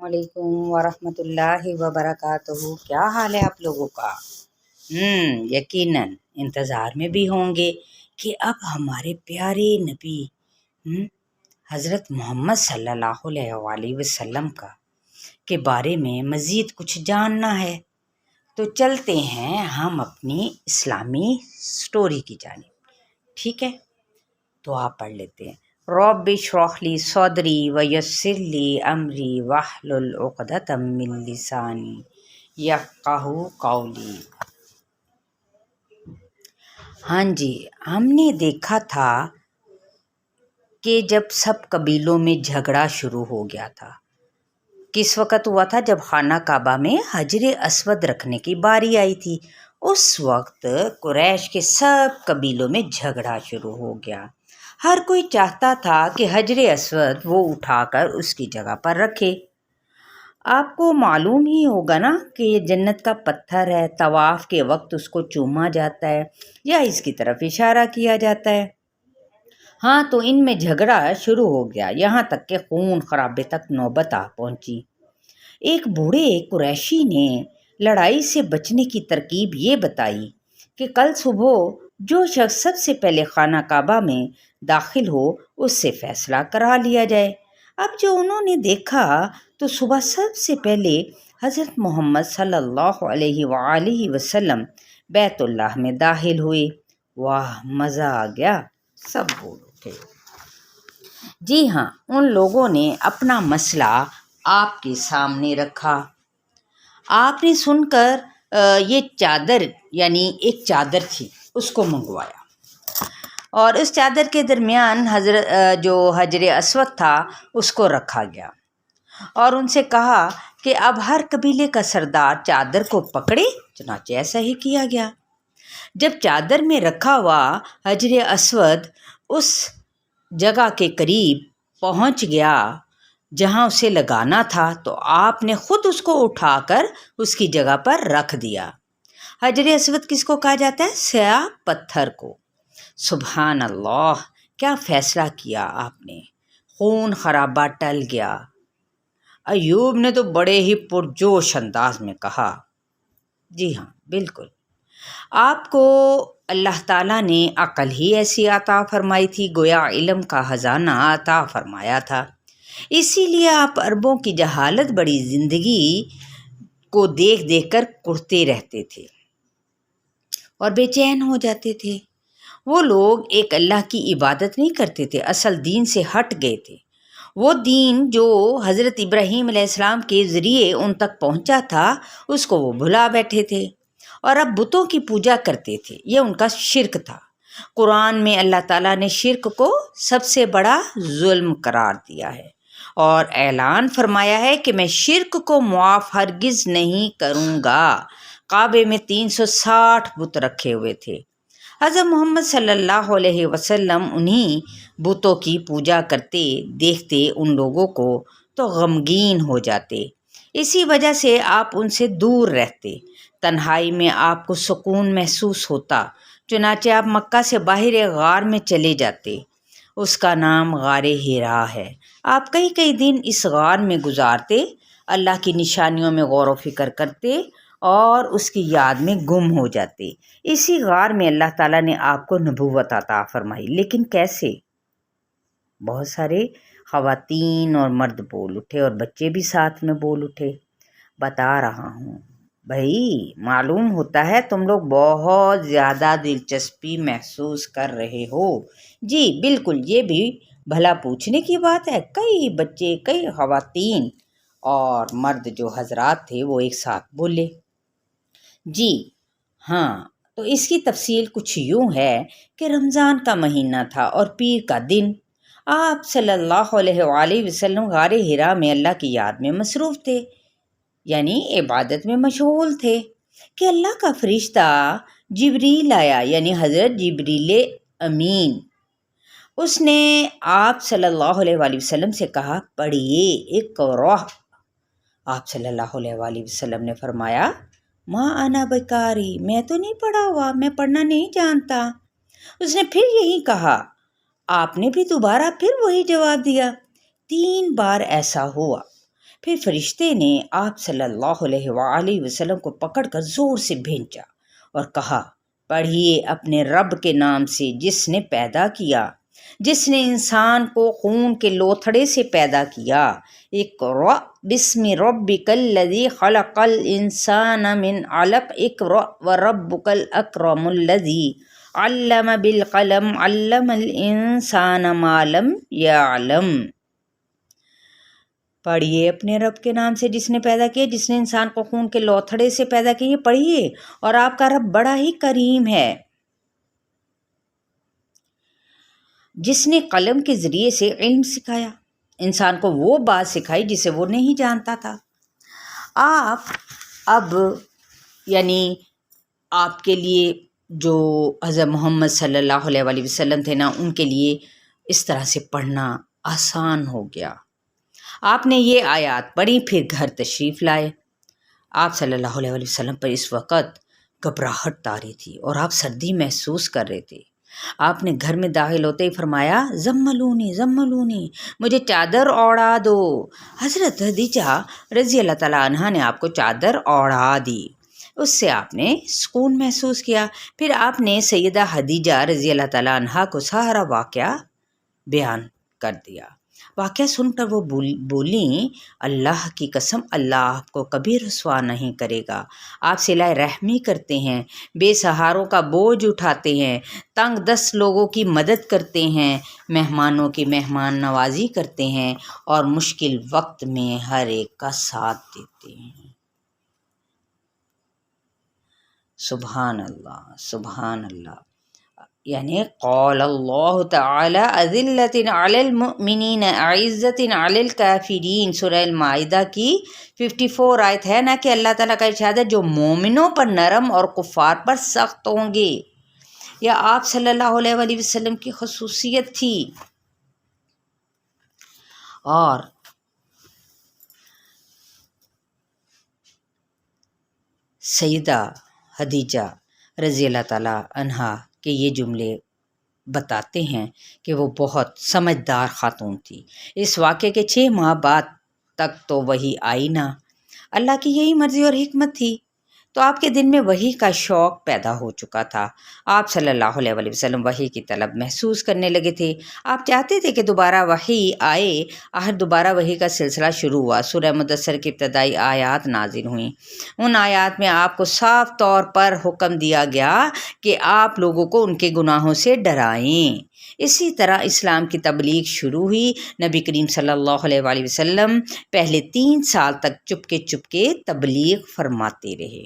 علیکم ورحمۃ اللہ وبرکاتہ۔ کیا حال ہے آپ لوگوں کا؟ یقیناً انتظار میں بھی ہوں گے کہ اب ہمارے پیارے نبی حضرت محمد صلی اللہ علیہ وآلہ وسلم کے بارے میں مزید کچھ جاننا ہے، تو چلتے ہیں ہم اپنی اسلامی سٹوری کی جانب۔ ٹھیک ہے، تو آپ پڑھ لیتے ہیں۔ رب اشرح لی صدری ویسر لی امری واحلل عقدۃ من لسانی یفقہوا قولی۔ ہاں جی، ہم نے دیکھا تھا کہ جب سب قبیلوں میں جھگڑا شروع ہو گیا تھا، کس وقت ہوا تھا؟ جب خانہ کعبہ میں حجر اسود رکھنے کی باری آئی تھی۔ اس وقت قریش کے سب قبیلوں میں جھگڑا شروع ہو گیا۔ ہر کوئی چاہتا تھا کہ حجر اسود وہ اٹھا کر اس کی جگہ پر رکھے۔ آپ کو معلوم ہی ہوگا نا کہ یہ جنت کا پتھر ہے، طواف کے وقت اس کو چوما جاتا ہے یا اس کی طرف اشارہ کیا جاتا ہے۔ ہاں، تو ان میں جھگڑا شروع ہو گیا، یہاں تک کہ خون خرابے تک نوبت آ پہنچی۔ ایک بوڑھے قریشی نے لڑائی سے بچنے کی ترکیب یہ بتائی کہ کل صبح جو شخص سب سے پہلے خانہ کعبہ میں داخل ہو اس سے فیصلہ کرا لیا جائے۔ اب جو انہوں نے دیکھا تو صبح سب سے پہلے حضرت محمد صلی اللہ علیہ وآلہ وسلم بیت اللہ میں داخل ہوئے۔ واہ، مزہ آ گیا، سب بول اٹھے۔ جی ہاں، ان لوگوں نے اپنا مسئلہ آپ کے سامنے رکھا۔ آپ نے سن کر یہ چادر، یعنی ایک چادر تھی، اس کو منگوایا اور اس چادر کے درمیان جو حجر اسود تھا اس کو رکھا گیا اور ان سے کہا کہ اب ہر قبیلے کا سردار چادر کو پکڑے۔ چنانچہ ایسا ہی کیا گیا۔ جب چادر میں رکھا ہوا حجر اسود اس جگہ کے قریب پہنچ گیا جہاں اسے لگانا تھا تو آپ نے خود اس کو اٹھا کر اس کی جگہ پر رکھ دیا۔ حجر اسود کس کو کہا جاتا ہے؟ سیاہ پتھر کو۔ سبحان اللہ، کیا فیصلہ کیا آپ نے! خون خرابہ ٹل گیا۔ ایوب نے تو بڑے ہی پرجوش انداز میں کہا، جی ہاں بالکل، آپ کو اللہ تعالیٰ نے عقل ہی ایسی عطا فرمائی تھی، گویا علم کا خزانہ عطا فرمایا تھا، اسی لیے آپ عربوں کی جہالت بڑی زندگی کو دیکھ دیکھ کر کرتے رہتے تھے اور بے چین ہو جاتے تھے۔ وہ لوگ ایک اللہ کی عبادت نہیں کرتے تھے، اصل دین سے ہٹ گئے تھے۔ وہ دین جو حضرت ابراہیم علیہ السلام کے ذریعے ان تک پہنچا تھا اس کو وہ بھلا بیٹھے تھے اور اب بتوں کی پوجا کرتے تھے۔ یہ ان کا شرک تھا۔ قرآن میں اللہ تعالیٰ نے شرک کو سب سے بڑا ظلم قرار دیا ہے اور اعلان فرمایا ہے کہ میں شرک کو معاف ہرگز نہیں کروں گا۔ کعبے میں 360 بت رکھے ہوئے تھے۔ حضرت محمد صلی اللہ علیہ وسلم انہی بتوں کی پوجا کرتے دیکھتے ان لوگوں کو تو غمگین ہو جاتے، اسی وجہ سے آپ ان سے دور رہتے۔ تنہائی میں آپ کو سکون محسوس ہوتا، چنانچہ آپ مکہ سے باہر ایک غار میں چلے جاتے، اس کا نام غار حرا ہے۔ آپ کئی کئی دن اس غار میں گزارتے، اللہ کی نشانیوں میں غور و فکر کرتے اور اس کی یاد میں گم ہو جاتے۔ اسی غار میں اللہ تعالیٰ نے آپ کو نبوت عطا فرمائی، لیکن کیسے؟ بہت سارے خواتین اور مرد بول اٹھے اور بچے بھی ساتھ میں بول اٹھے۔ بتا رہا ہوں بھائی، معلوم ہوتا ہے تم لوگ بہت زیادہ دلچسپی محسوس کر رہے ہو۔ جی بالکل، یہ بھی بھلا پوچھنے کی بات ہے۔ کئی بچے، کئی خواتین اور مرد جو حضرات تھے وہ ایک ساتھ بولے۔ جی ہاں، تو اس کی تفصیل کچھ یوں ہے کہ رمضان کا مہینہ تھا اور پیر کا دن۔ آپ صلی اللہ علیہ وآلہ وسلم غار حرا میں اللہ کی یاد میں مصروف تھے، یعنی عبادت میں مشغول تھے کہ اللہ کا فرشتہ جبریل آیا، یعنی حضرت جبریل امین۔ اس نے آپ صلی اللہ علیہ وآلہ وسلم سے کہا، پڑھیے اقرأ۔ آپ صلی اللہ علیہ وآلہ وسلم نے فرمایا، ماں انا بقاری، میں تو نہیں پڑھا ہوا، میں پڑھنا نہیں جانتا۔ اس نے پھر یہی کہا، آپ نے بھی دوبارہ پھر وہی جواب دیا۔ 3 بار ایسا ہوا، پھر فرشتے نے آپ صلی اللہ علیہ وآلہ وسلم کو پکڑ کر زور سے بھینچا اور کہا، پڑھیے اپنے رب کے نام سے جس نے پیدا کیا، جس نے انسان کو خون کے لوتھڑے سے پیدا کیا۔ اقرأ بسم ربک الذی خلق الانسان من علق اقرأ وربک الاکرم الذی علم بالقلم علم الانسان ما لم یعلم۔ پڑھیے اپنے رب کے نام سے جس نے پیدا کیا، جس نے انسان کو خون کے لوتھڑے سے پیدا کیا۔ پڑھیے، اور آپ کا رب بڑا ہی کریم ہے، جس نے قلم کے ذریعے سے علم سکھایا، انسان کو وہ بات سکھائی جسے وہ نہیں جانتا تھا۔ آپ اب یعنی آپ کے لیے جو حضرت محمد صلی اللہ علیہ وآلہ وسلم تھے نا، ان کے لیے اس طرح سے پڑھنا آسان ہو گیا۔ آپ نے یہ آیات پڑھی، پھر گھر تشریف لائے۔ آپ صلی اللہ علیہ وآلہ وسلم پر اس وقت گھبراہٹ طاری تھی اور آپ سردی محسوس کر رہے تھے۔ آپ نے گھر میں داخل ہوتے ہی فرمایا، زملونی زملونی، مجھے چادر اوڑھا دو۔ حضرت خدیجہ رضی اللہ تعالیٰ عنہا نے آپ کو چادر اوڑھا دی، اس سے آپ نے سکون محسوس کیا۔ پھر آپ نے سیدہ خدیجہ رضی اللہ تعالیٰ عنہا کو سارا واقعہ بیان کر دیا۔ واقعہ سن کر وہ بولیں، اللہ کی قسم، اللہ آپ کو کبھی رسوا نہیں کرے گا۔ آپ صلہ رحمی کرتے ہیں، بے سہاروں کا بوجھ اٹھاتے ہیں، تنگ دست لوگوں کی مدد کرتے ہیں، مہمانوں کی مہمان نوازی کرتے ہیں اور مشکل وقت میں ہر ایک کا ساتھ دیتے ہیں۔ سبحان اللہ، سبحان اللہ۔ یعنی قول اللہ تعالی اذلۃ علی المؤمنین اعزۃ علی الکافرین، سورہ المائدہ کی 54 آیت ہے نا، کہ اللہ تعالیٰ کا ارشاد ہے جو مومنوں پر نرم اور کفار پر سخت ہوں گے۔ یا آپ صلی اللہ علیہ وآلہ وسلم کی خصوصیت تھی۔ اور سیدہ خدیجہ رضی اللہ تعالیٰ عنہا کہ یہ جملے بتاتے ہیں کہ وہ بہت سمجھدار خاتون تھی۔ اس واقعے کے 6 ماہ بعد تک تو وحی آئی نہ۔ اللہ کی یہی مرضی اور حکمت تھی، تو آپ کے دل میں وحی کا شوق پیدا ہو چکا تھا۔ آپ صلی اللہ علیہ وآلہ وسلم وحی کی طلب محسوس کرنے لگے تھے۔ آپ چاہتے تھے کہ دوبارہ وحی آئے۔ آخر دوبارہ وحی کا سلسلہ شروع ہوا۔ سورہ مدثر کی ابتدائی آیات نازل ہوئیں۔ ان آیات میں آپ کو صاف طور پر حکم دیا گیا کہ آپ لوگوں کو ان کے گناہوں سے ڈرائیں۔ اسی طرح اسلام کی تبلیغ شروع ہوئی۔ نبی کریم صلی اللہ علیہ وآلہ وسلم پہلے 3 سال تک چپکے تبلیغ فرماتے رہے۔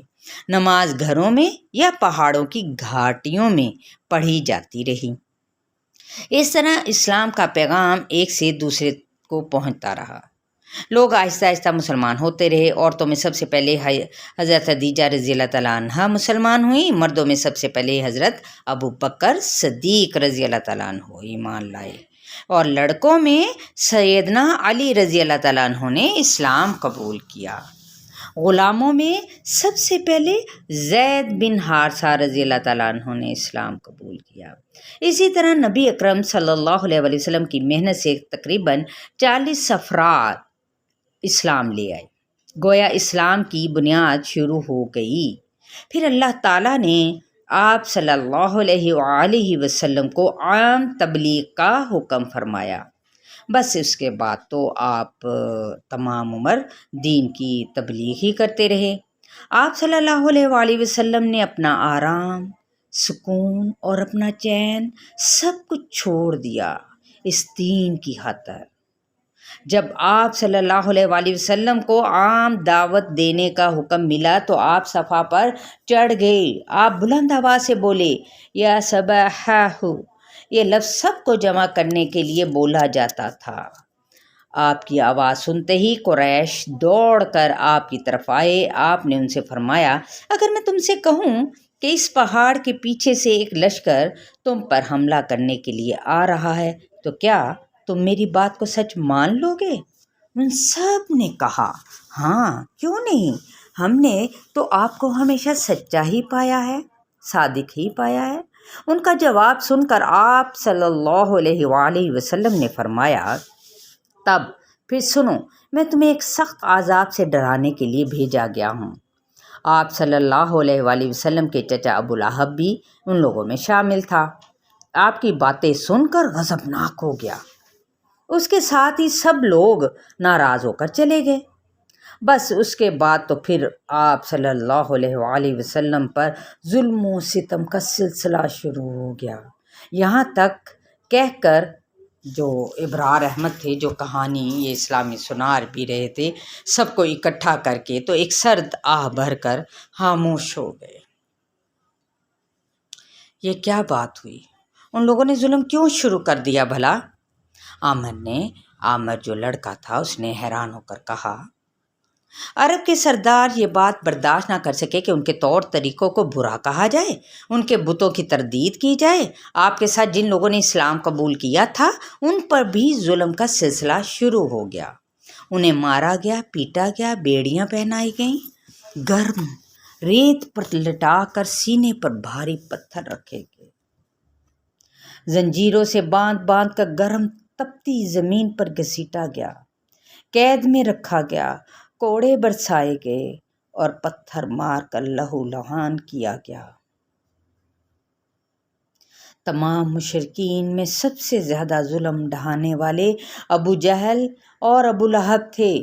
نماز گھروں میں یا پہاڑوں کی گھاٹیوں میں پڑھی جاتی رہی۔ اس طرح اسلام کا پیغام ایک سے دوسرے کو پہنچتا رہا۔ لوگ آہستہ آہستہ مسلمان ہوتے رہے۔ عورتوں میں سب سے پہلے حضرت خدیجہ رضی اللہ تعالیٰ عنہا مسلمان ہوئیں۔ مردوں میں سب سے پہلے حضرت ابو بکر صدیق رضی اللہ تعالیٰ عنہ ایمان لائے، اور لڑکوں میں سیدنا علی رضی اللہ تعالیٰ عنہ نے اسلام قبول کیا۔ غلاموں میں سب سے پہلے زید بن حارثہ رضی اللہ تعالیٰ عنہ نے اسلام قبول کیا۔ اسی طرح نبی اکرم صلی اللہ علیہ وآلہ وسلم کی محنت سے تقریباً 40 افراد اسلام لے آئے۔ گویا اسلام کی بنیاد شروع ہو گئی۔ پھر اللہ تعالیٰ نے آپ صلی اللہ علیہ وآلہ وسلم کو عام تبلیغ کا حکم فرمایا۔ بس اس کے بعد تو آپ تمام عمر دین کی تبلیغ ہی کرتے رہے۔ آپ صلی اللہ علیہ وآلہ وسلم نے اپنا آرام، سکون اور اپنا چین سب کچھ چھوڑ دیا اس دین کی خاطر۔ جب آپ صلی اللہ علیہ وآلہ وسلم کو عام دعوت دینے کا حکم ملا تو آپ صفا پر چڑھ گئے۔ آپ بلند آواز سے بولے، یا صباحہ، یہ لفظ سب کو جمع کرنے کے لیے بولا جاتا تھا۔ آپ کی آواز سنتے ہی قریش دوڑ کر آپ کی طرف آئے۔ آپ نے ان سے فرمایا، اگر میں تم سے کہوں کہ اس پہاڑ کے پیچھے سے ایک لشکر تم پر حملہ کرنے کے لیے آ رہا ہے تو کیا تم میری بات کو سچ مان لو گے؟ ان سب نے کہا، ہاں کیوں نہیں، ہم نے تو آپ کو ہمیشہ سچا ہی پایا ہے، صادق ہی پایا ہے۔ ان کا جواب سن کر آپ صلی اللہ علیہ وآلہ وسلم نے فرمایا، تب پھر سنو، میں تمہیں ایک سخت عذاب سے ڈرانے کے لیے بھیجا گیا ہوں۔ آپ صلی اللہ علیہ وآلہ وسلم کے چچا ابو لہب بھی ان لوگوں میں شامل تھا۔ آپ کی باتیں سن کر غضبناک ہو گیا۔ اس کے ساتھ ہی سب لوگ ناراض ہو کر چلے گئے۔ بس اس کے بعد تو پھر آپ صلی اللہ علیہ وآلہ وسلم پر ظلم و ستم کا سلسلہ شروع ہو گیا، یہاں تک کہہ کر جو ابرار احمد تھے، جو کہانی یہ اسلامی سنار بھی رہے تھے، سب کو اکٹھا کر کے تو ایک سرد آہ بھر کر خاموش ہو گئے۔ یہ کیا بات ہوئی؟ ان لوگوں نے ظلم کیوں شروع کر دیا بھلا؟ عامر جو لڑکا تھا اس نے حیران ہو کر کہا، عرب کے سردار یہ بات برداشت نہ کر سکے کہ ان کے طور طریقوں کو برا کہا جائے، ان کے بتوں کی تردید کی جائے۔ آپ کے ساتھ جن لوگوں نے اسلام قبول کیا تھا ان پر بھی ظلم کا سلسلہ شروع ہو گیا۔ انہیں مارا گیا، پیٹا گیا، بیڑیاں پہنائی گئیں، گرم ریت پر لٹا کر سینے پر بھاری پتھر رکھے گئے، زنجیروں سے باندھ باندھ کر گرم تپتی زمین پر گھسیٹا گیا، قید میں رکھا گیا، کوڑے برسائے گئے اور پتھر مار کر لہو لہان کیا گیا۔ تمام مشرکین میں سب سے زیادہ ظلم ڈھانے والے ابو جہل اور ابو لہب تھے،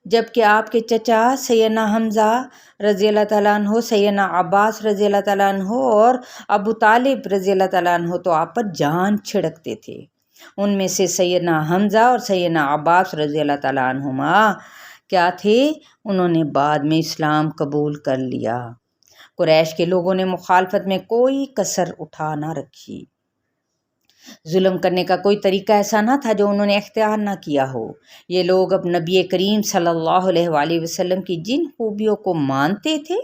جبکہ آپ کے چچا سیدنا حمزہ رضی اللہ تعالیٰ عنہ، سیدنا عباس رضی اللہ تعالیٰ عنہ اور ابو طالب رضی اللہ تعالیٰ عنہ تو آپ پر جان چھڑکتے تھے۔ ان میں سے سیدنا حمزہ اور سیدنا عباس رضی اللہ تعالیٰ عنہما کیا تھے؟ انہوں نے بعد میں اسلام قبول کر لیا۔ قریش کے لوگوں نے مخالفت میں کوئی کسر اٹھا نہ رکھی۔ ظلم کرنے کا کوئی طریقہ ایسا نہ تھا جو انہوں نے اختیار نہ کیا ہو۔ یہ لوگ اب نبی کریم صلی اللہ علیہ وآلہ وسلم کی جن خوبیوں کو مانتے تھے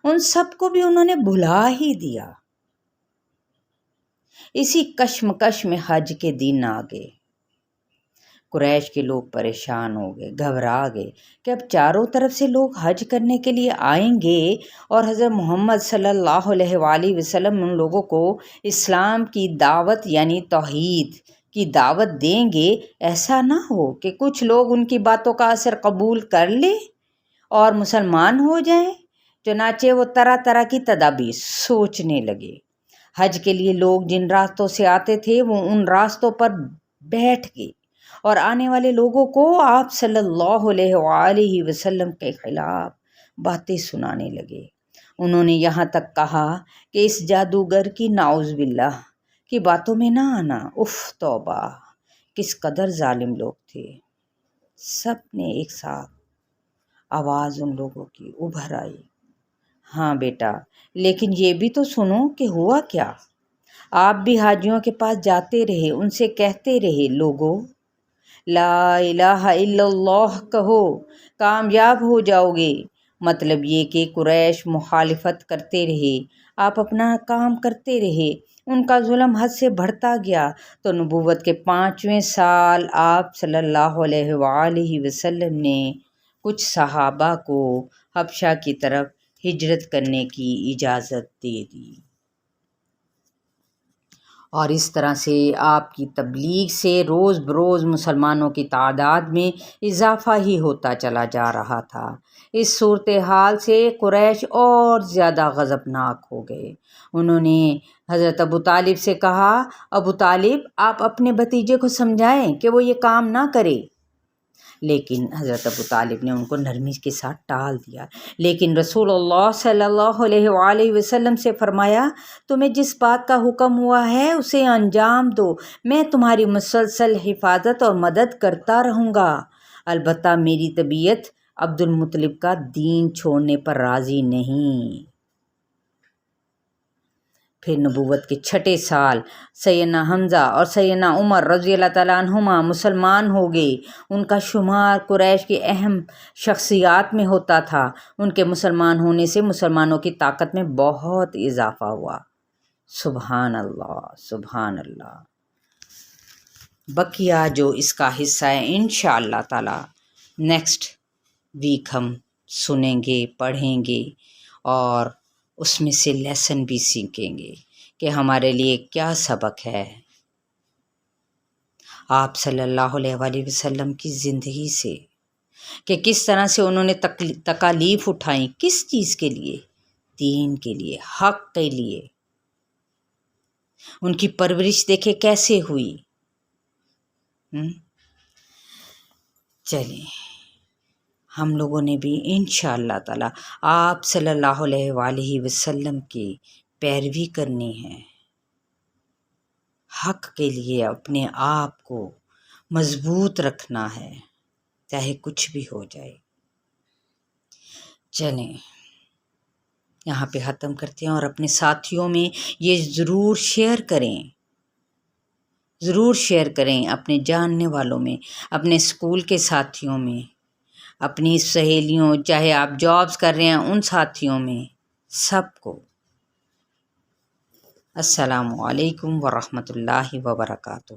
ان سب کو بھی انہوں نے بھلا ہی دیا۔ اسی کشمکش میں حج کے دن آ گئے۔ قریش کے لوگ پریشان ہو گئے، گھبرا گئے کہ اب چاروں طرف سے لوگ حج کرنے کے لیے آئیں گے اور حضرت محمد صلی اللہ علیہ وآلہ وسلم ان لوگوں کو اسلام کی دعوت یعنی توحید کی دعوت دیں گے۔ ایسا نہ ہو کہ کچھ لوگ ان کی باتوں کا اثر قبول کر لیں اور مسلمان ہو جائیں۔ چنانچہ وہ طرح طرح کی تدابیر سوچنے لگے۔ حج کے لیے لوگ جن راستوں سے آتے تھے وہ ان راستوں پر بیٹھ گئے اور آنے والے لوگوں کو آپ صلی اللہ علیہ وآلہ وسلم کے خلاف باتیں سنانے لگے۔ انہوں نے یہاں تک کہا کہ اس جادوگر کی نعوذ باللہ کی باتوں میں نہ آنا۔ اف توبہ، کس قدر ظالم لوگ تھے۔ سب نے ایک ساتھ آواز ان لوگوں کی ابھر آئی، ہاں بیٹا، لیکن یہ بھی تو سنو کہ ہوا کیا۔ آپ بھی حاجیوں کے پاس جاتے رہے، ان سے کہتے رہے، لوگو لا الہ الا اللہ کہو، کامیاب ہو جاؤ گے۔ مطلب یہ کہ قریش مخالفت کرتے رہے، آپ اپنا کام کرتے رہے، ان کا ظلم حد سے بڑھتا گیا تو نبوت کے 5ویں سال آپ صلی اللہ علیہ وآلہ وسلم نے کچھ صحابہ کو حبشہ کی طرف ہجرت کرنے کی اجازت دے دی، اور اس طرح سے آپ کی تبلیغ سے روز بروز مسلمانوں کی تعداد میں اضافہ ہی ہوتا چلا جا رہا تھا۔ اس صورتحال سے قریش اور زیادہ غضبناک ہو گئے۔ انہوں نے حضرت ابو طالب سے کہا، ابو طالب، آپ اپنے بھتیجے کو سمجھائیں کہ وہ یہ کام نہ کرے۔ لیکن حضرت ابو طالب نے ان کو نرمی کے ساتھ ٹال دیا۔ لیکن رسول اللہ صلی اللہ علیہ وآلہ وسلم سے فرمایا، تمہیں جس بات کا حکم ہوا ہے اسے انجام دو، میں تمہاری مسلسل حفاظت اور مدد کرتا رہوں گا۔ البتہ میری طبیعت عبد المطلب کا دین چھوڑنے پر راضی نہیں۔ پھر نبوت کے 6 سال سیدنا حمزہ اور سیدنا عمر رضی اللہ تعالیٰ عنہما مسلمان ہو گئے۔ ان کا شمار قریش کی اہم شخصیات میں ہوتا تھا۔ ان کے مسلمان ہونے سے مسلمانوں کی طاقت میں بہت اضافہ ہوا۔ سبحان اللہ، سبحان اللہ۔ بقیہ جو اس کا حصہ ہے انشاءاللہ تعالی نیکسٹ ویک ہم سنیں گے، پڑھیں گے اور اس میں سے لیسن بھی سیکھیں گے کہ ہمارے لیے کیا سبق ہے آپ صلی اللہ علیہ وآلہ وسلم کی زندگی سے۔ کہ کس طرح سے انہوں نے تکالیف اٹھائیں، کس چیز کے لیے؟ دین کے لیے، حق کے لیے۔ ان کی پرورش دیکھے کیسے ہوئی۔ چلیں ہم لوگوں نے بھی انشاءاللہ تعالی آپ صلی اللہ علیہ وآلہ وسلم کی پیروی کرنی ہے، حق کے لیے اپنے آپ کو مضبوط رکھنا ہے، چاہے کچھ بھی ہو جائے۔ چلیں یہاں پہ ختم کرتے ہیں، اور اپنے ساتھیوں میں یہ ضرور شیئر کریں، اپنے جاننے والوں میں، اپنے اسکول کے ساتھیوں میں، اپنی سہیلیوں، چاہے آپ جابز کر رہے ہیں ان ساتھیوں میں، سب کو۔ السلام علیکم ورحمۃ اللہ وبرکاتہ۔